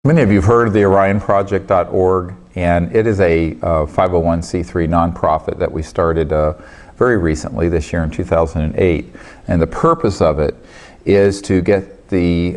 Many of you have heard of the orionproject.org, and it is a 501c3 nonprofit that we started very recently, this year in 2008. And the purpose of it is to get the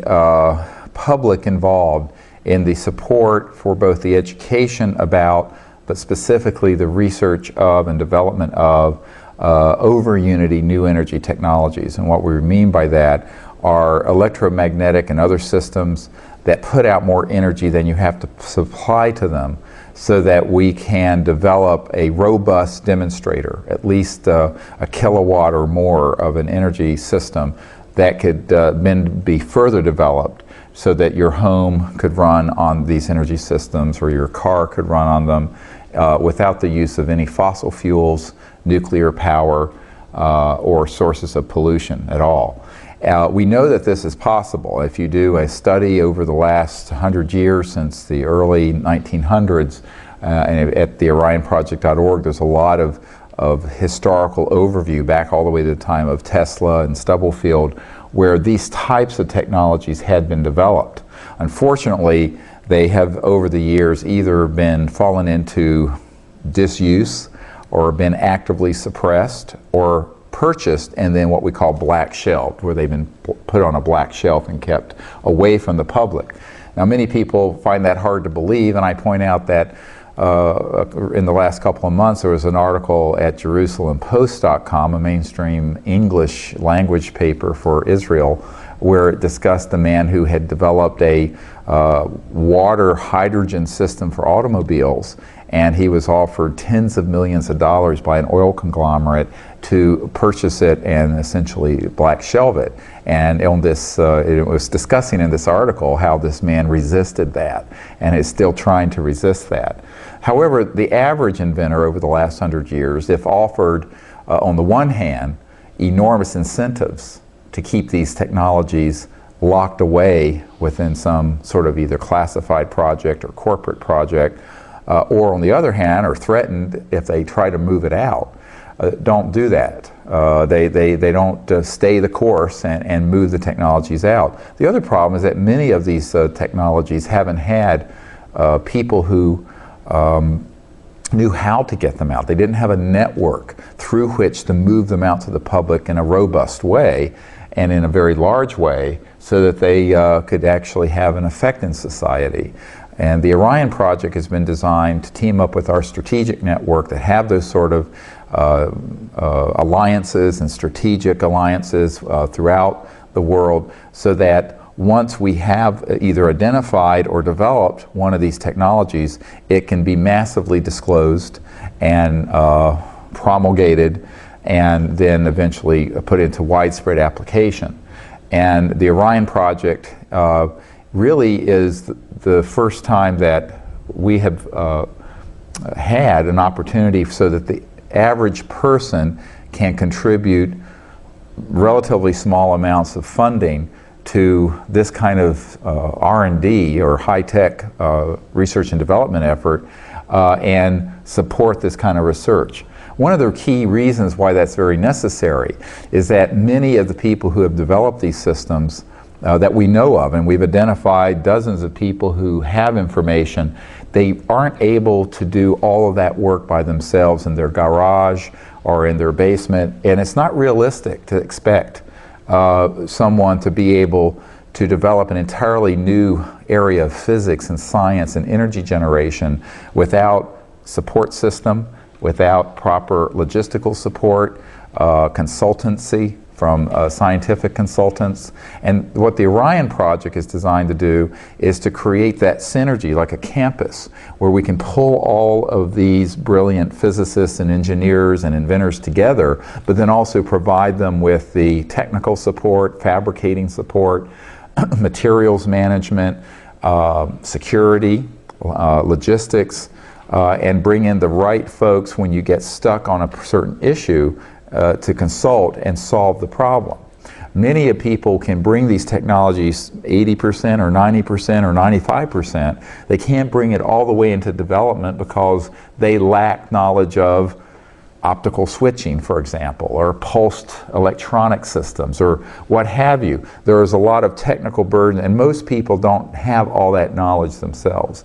public involved in the support for both the education about, but specifically the research of and development of over unity new energy technologies. And what we mean by that are electromagnetic and other systems that put out more energy than you have to supply to them, so that we can develop a robust demonstrator, at least a kilowatt or more of an energy system that could then be further developed so that your home could run on these energy systems or your car could run on them without the use of any fossil fuels, nuclear power, or sources of pollution at all. We know that this is possible. If you do a study over the last 100 years, since the early 1900s, and at the orionproject.org, there's a lot of historical overview back all the way to the time of Tesla and Stubblefield, where these types of technologies had been developed. Unfortunately, they have over the years either been fallen into disuse or been actively suppressed or purchased and then what we call black shelved, where they've been put on a black shelf and kept away from the public. Now, many people find that hard to believe, and I point out that in the last couple of months there was an article at JerusalemPost.com, a mainstream English language paper for Israel, where it discussed a man who had developed a water hydrogen system for automobiles, and he was offered tens of millions of dollars by an oil conglomerate to purchase it and essentially black shelve it. And on this, it was discussing in this article how this man resisted that and is still trying to resist that. However, the average inventor over the last 100 years, if offered on the one hand enormous incentives to keep these technologies locked away within some sort of either classified project or corporate project, or on the other hand, are threatened if they try to move it out, don't do that. They don't stay the course and move the technologies out. The other problem is that many of these technologies haven't had people who knew how to get them out. They didn't have a network through which to move them out to the public in a robust way and in a very large way so that they could actually have an effect in society. And the Orion Project has been designed to team up with our strategic network that have those sort of alliances and strategic alliances throughout the world, so that once we have either identified or developed one of these technologies, it can be massively disclosed and promulgated and then eventually put into widespread application. And the Orion Project really is the first time that we have had an opportunity so that the average person can contribute relatively small amounts of funding to this kind of R&D or high-tech research and development effort and support this kind of research. One of the key reasons why that's very necessary is that many of the people who have developed these systems that we know of, and we've identified dozens of people who have information, they aren't able to do all of that work by themselves in their garage or in their basement, and it's not realistic to expect someone to be able to develop an entirely new area of physics and science and energy generation without support system, without proper logistical support, consultancy from scientific consultants. And what the Orion Project is designed to do is to create that synergy, like a campus, where we can pull all of these brilliant physicists and engineers and inventors together, but then also provide them with the technical support, fabricating support, materials management, security, logistics, and bring in the right folks when you get stuck on a certain issue to consult and solve the problem. Many of people can bring these technologies 80% or 90% or 95%. They can't bring it all the way into development because they lack knowledge of optical switching, for example, or pulsed electronic systems, or what have you. There is a lot of technical burden, and most people don't have all that knowledge themselves.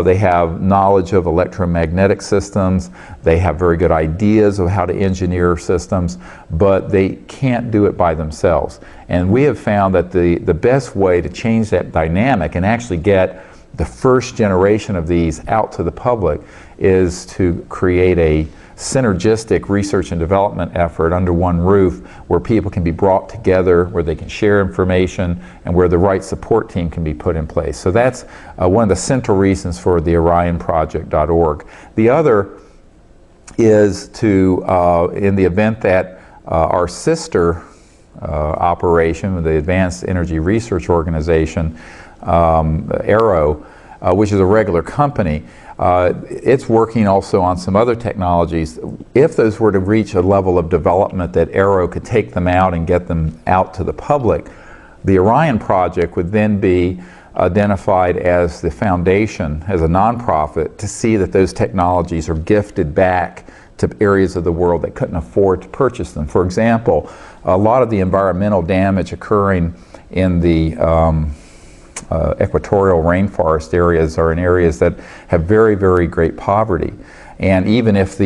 They have knowledge of electromagnetic systems, they have very good ideas of how to engineer systems, but they can't do it by themselves. And we have found that the best way to change that dynamic and actually get the first generation of these out to the public is to create a synergistic research and development effort under one roof where people can be brought together, where they can share information, and where the right support team can be put in place. So that's one of the central reasons for the OrionProject.org. The other is to, in the event that our sister operation, the Advanced Energy Research Organization, Arrow, which is a regular company, it's working also on some other technologies. If those were to reach a level of development that Arrow could take them out and get them out to the public, the Orion Project would then be identified as the foundation, as a nonprofit, to see that those technologies are gifted back to areas of the world that couldn't afford to purchase them. For example, a lot of the environmental damage occurring in the equatorial rainforest areas are in areas that have very, very great poverty. And even if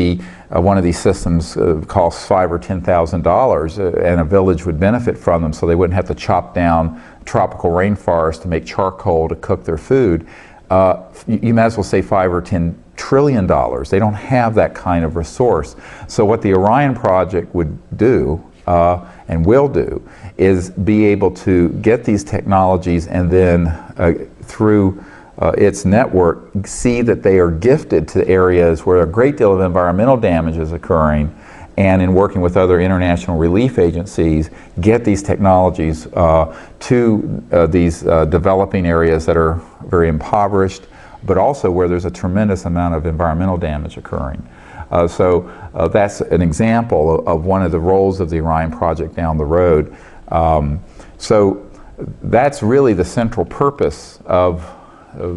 one of these systems costs $5,000 or $10,000, and a village would benefit from them, so they wouldn't have to chop down tropical rainforest to make charcoal to cook their food, you might as well say $5 or $10 trillion. They don't have that kind of resource. So what the Orion Project would do, and will do, is be able to get these technologies and then through its network see that they are gifted to areas where a great deal of environmental damage is occurring, and in working with other international relief agencies, get these technologies to these developing areas that are very impoverished, but also where there's a tremendous amount of environmental damage occurring. So that's an example of one of the roles of the Orion Project down the road. So that's really the central purpose of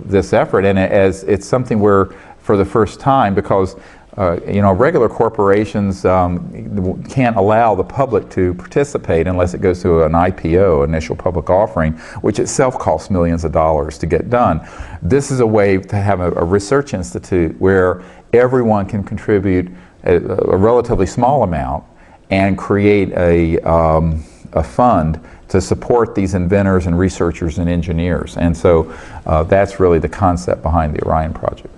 this effort, and it's something where, for the first time, because regular corporations can't allow the public to participate unless it goes through an IPO, initial public offering, which itself costs millions of dollars to get done. This is a way to have a research institute where everyone can contribute a relatively small amount and create a fund to support these inventors and researchers and engineers. And so that's really the concept behind the Orion Project.